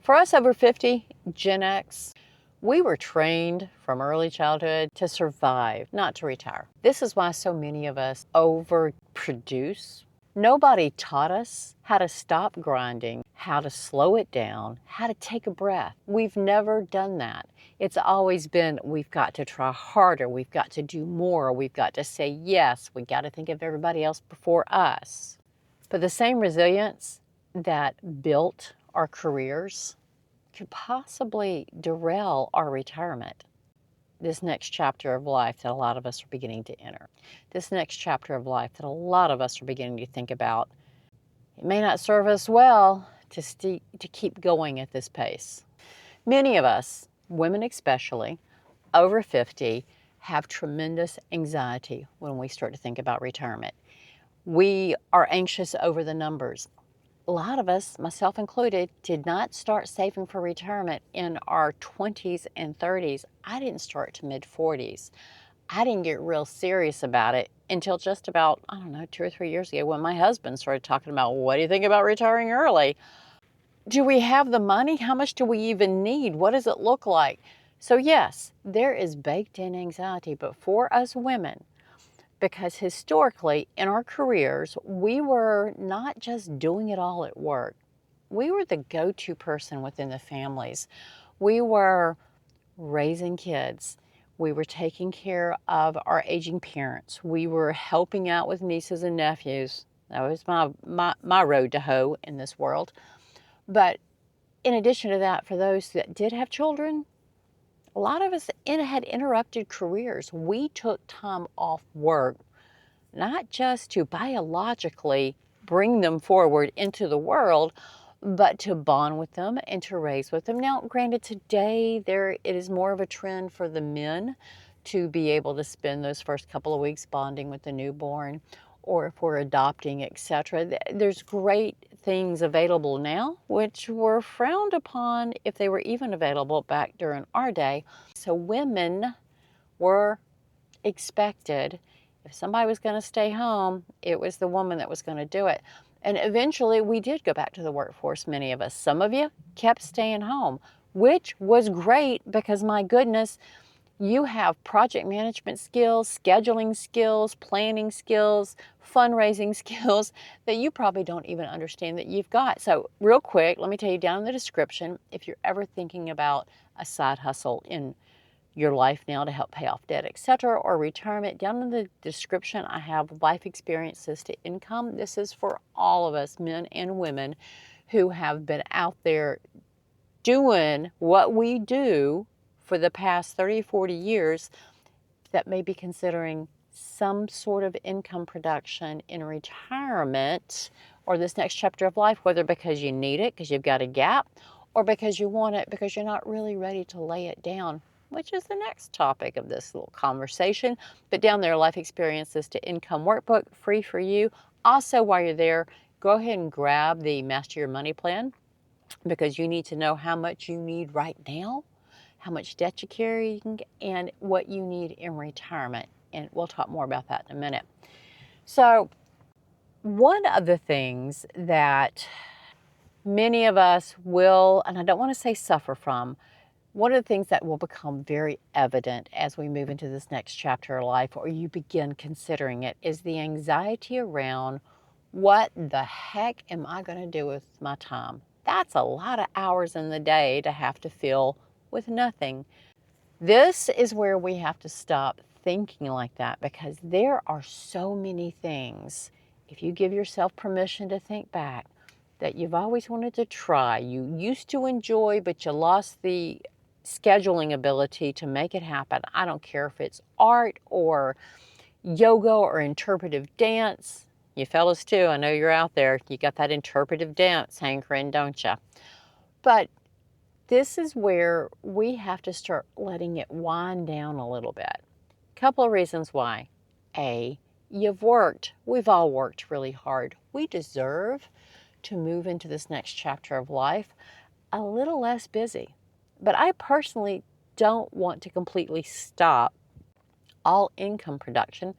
For us over 50, Gen X, we were trained from early childhood to survive, not to retire. This is why so many of us overproduce. Nobody taught us how to stop grinding, how to slow it down, how to take a breath. We've never done that. It's always been, we've got to try harder, we've got to do more, we've got to say yes, we got to think of everybody else before us. But the same resilience that built our careers could possibly derail our retirement. This next chapter of life that a lot of us are beginning to enter. This next chapter of life that a lot of us are beginning to think about. It may not serve us well to keep going at this pace. Many of us, women especially, over 50, have tremendous anxiety when we start to think about retirement. We are anxious over the numbers. A lot of us, myself included, did not start saving for retirement in our 20s and 30s. I didn't start to mid-40s. I didn't get real serious about it until just about, 2 or 3 years ago when my husband started talking about, what do you think about retiring early? Do we have the money? How much do we even need? What does it look like? So yes, there is baked in anxiety, but for us women, because historically in our careers, we were not just doing it all at work. We were the go-to person within the families. We were raising kids. We were taking care of our aging parents. We were helping out with nieces and nephews. That was my road to hoe in this world. But in addition to that, for those that did have children, a lot of us had interrupted careers. We took time off work, not just to biologically bring them forward into the world, but to bond with them and to raise with them. Now, granted, today it is more of a trend for the men to be able to spend those first couple of weeks bonding with the newborn, or if we're adopting, etc. There's great things available now, which were frowned upon if they were even available back during our day. So women were expected, if somebody was going to stay home, it was the woman that was going to do it. And eventually we did go back to the workforce, many of us. Some of you kept staying home, which was great because, my goodness, you have project management skills, scheduling skills, planning skills, fundraising skills that you probably don't even understand that you've got. So real quick, let me tell you down in the description, if you're ever thinking about a side hustle in your life now to help pay off debt, etc., or retirement, down in the description I have life experiences to income. This is for all of us, men and women, who have been out there doing what we do for the past 30, 40 years, that may be considering some sort of income production in retirement or this next chapter of life, whether because you need it, because you've got a gap, or because you want it because you're not really ready to lay it down, which is the next topic of this little conversation. But down there, Life Experiences to Income Workbook, free for you. Also, while you're there, go ahead and grab the Master Your Money Plan, because you need to know how much you need right now, how much debt you carry, and what you need in retirement. And we'll talk more about that in a minute. So one of the things that many of us will, and I don't want to say suffer from, one of the things that will become very evident as we move into this next chapter of life, or you begin considering it, is the anxiety around, what the heck am I going to do with my time? That's a lot of hours in the day to have to fill with nothing. This is where we have to stop thinking like that, because there are so many things, if you give yourself permission to think back, that you've always wanted to try, you used to enjoy, but you lost the scheduling ability to make it happen. I don't care if it's art or yoga or interpretive dance. You fellas too, I know you're out there. You got that interpretive dance hankering, don't you? But this is where we have to start letting it wind down a little bit. Couple of reasons why. A, you've worked. We've all worked really hard. We deserve to move into this next chapter of life a little less busy. But I personally don't want to completely stop all income production.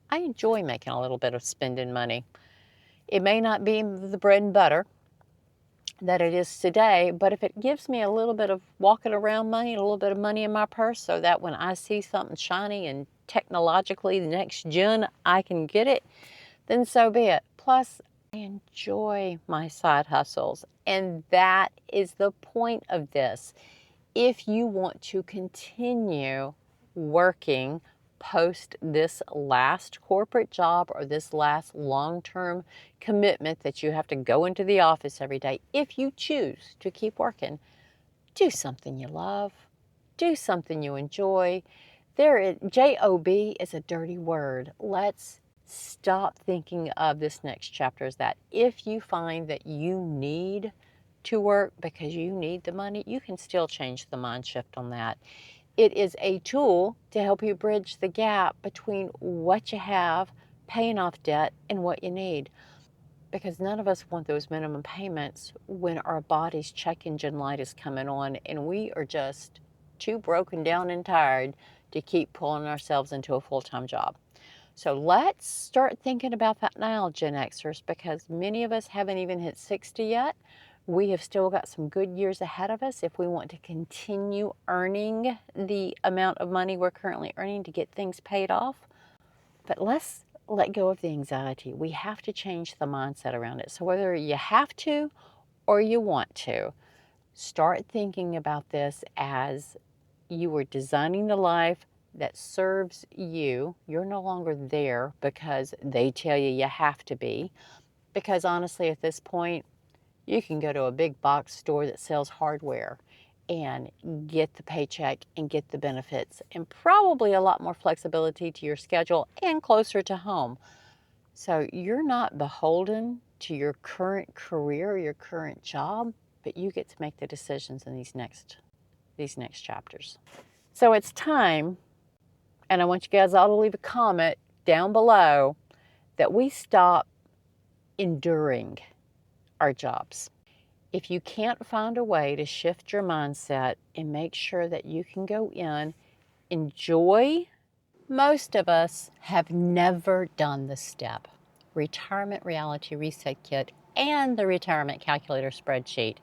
I enjoy making a little bit of spending money. It may not be the bread and butter, that it is today, but if it gives me a little bit of walking around money, a little bit of money in my purse, so that when I see something shiny and technologically the next gen, I can get it, then so be it. Plus, I enjoy my side hustles, and that is the point of this. If you want to continue working post this last corporate job or this last long-term commitment that you have to go into the office every day, if you choose to keep working, do something you love, do something you enjoy. Job is a dirty word. Let's stop thinking of this next chapter as that. If you find that you need to work because you need the money, you can still change the mind shift on that. It is a tool to help you bridge the gap between what you have, paying off debt, and what you need. Because none of us want those minimum payments when our body's check engine light is coming on and we are just too broken down and tired to keep pulling ourselves into a full-time job. So let's start thinking about that now, Gen Xers, because many of us haven't even hit 60 yet. We have still got some good years ahead of us if we want to continue earning the amount of money we're currently earning to get things paid off. But let's let go of the anxiety. We have to change the mindset around it. So whether you have to or you want to, start thinking about this as you are designing the life that serves you. You're no longer there because they tell you you have to be. Because honestly, at this point, you can go to a big box store that sells hardware and get the paycheck and get the benefits and probably a lot more flexibility to your schedule and closer to home. So you're not beholden to your current career or your current job, but you get to make the decisions in these next chapters. So it's time, and I want you guys all to leave a comment down below, that we stop enduring our jobs. If you can't find a way to shift your mindset and make sure that you can go in, enjoy. Most of us have never done the step. Retirement Reality Reset Kit and the Retirement Calculator spreadsheet.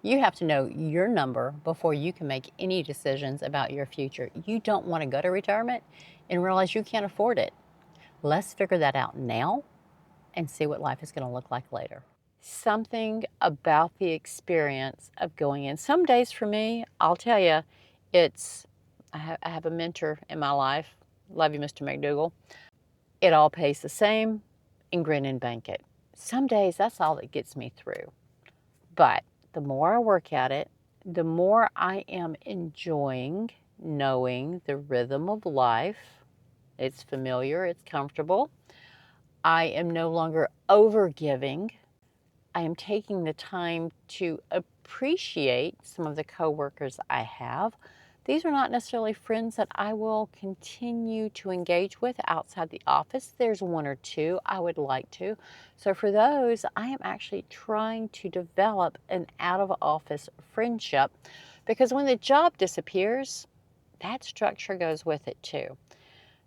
You have to know your number before you can make any decisions about your future. You don't want to go to retirement and realize you can't afford it. Let's figure that out now and see what life is going to look like later. Something about the experience of going in. Some days for me, I'll tell you, I have a mentor in my life. Love you, Mr. McDougall. It all pays the same, and grin and bank it. Some days, that's all that gets me through. But the more I work at it, the more I am enjoying knowing the rhythm of life. It's familiar, it's comfortable. I am no longer overgiving. I am taking the time to appreciate some of the coworkers I have. These are not necessarily friends that I will continue to engage with outside the office. There's one or two I would like to. So for those, I am actually trying to develop an out-of-office friendship, because when the job disappears, that structure goes with it too.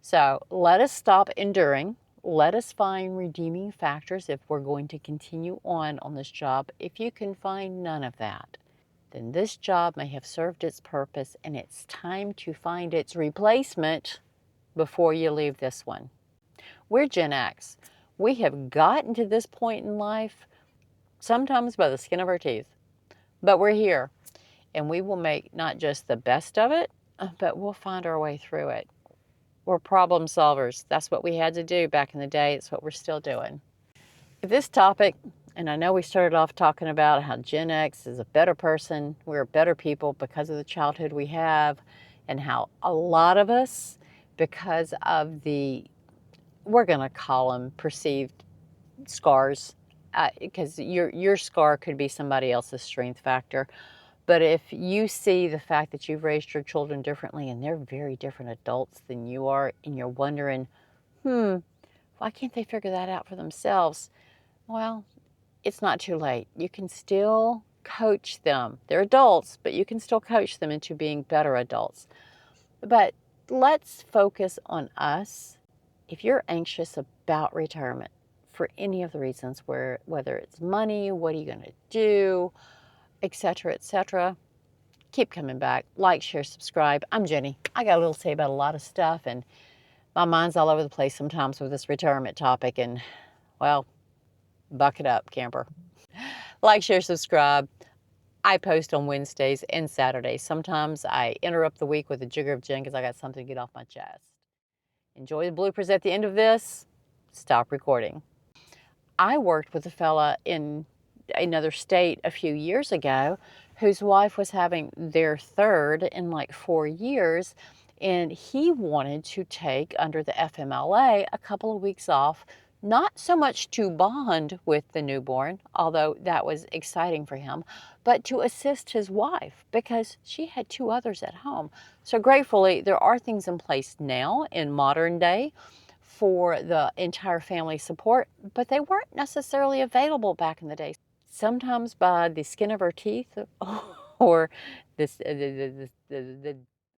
So let us stop enduring. Let us find redeeming factors if we're going to continue on this job. If you can find none of that, then this job may have served its purpose and it's time to find its replacement before you leave this one. We're Gen X. We have gotten to this point in life, sometimes by the skin of our teeth, but we're here and we will make not just the best of it, but we'll find our way through it. We're problem solvers. That's what we had to do back in the day. It's what we're still doing. This topic, and I know we started off talking about how Gen X is a better person. We're better people because of the childhood we have, and how a lot of us, because of we're going to call them perceived scars, because your scar could be somebody else's strength factor. But if you see the fact that you've raised your children differently and they're very different adults than you are, and you're wondering, why can't they figure that out for themselves? Well, it's not too late. You can still coach them. They're adults, but you can still coach them into being better adults. But let's focus on us. If you're anxious about retirement, for any of the reasons, whether it's money, what are you going to do, etc., etc., keep coming back. Like, share, subscribe. I'm Jenny. I got a little to say about a lot of stuff, and my mind's all over the place sometimes with this retirement topic, and, well, buck it up, camper. Like, share, subscribe. I post on Wednesdays and Saturdays. Sometimes I interrupt the week with a jigger of gin because I got something to get off my chest. Enjoy the bloopers at the end of this. Stop recording. I worked with a fella in another state a few years ago whose wife was having their third in like 4 years, and he wanted to take, under the FMLA, a couple of weeks off, not so much to bond with the newborn, although that was exciting for him, but to assist his wife because she had 2 others at home. So gratefully, there are things in place now in modern day for the entire family support, but they weren't necessarily available back in the day. Sometimes by the skin of our teeth or the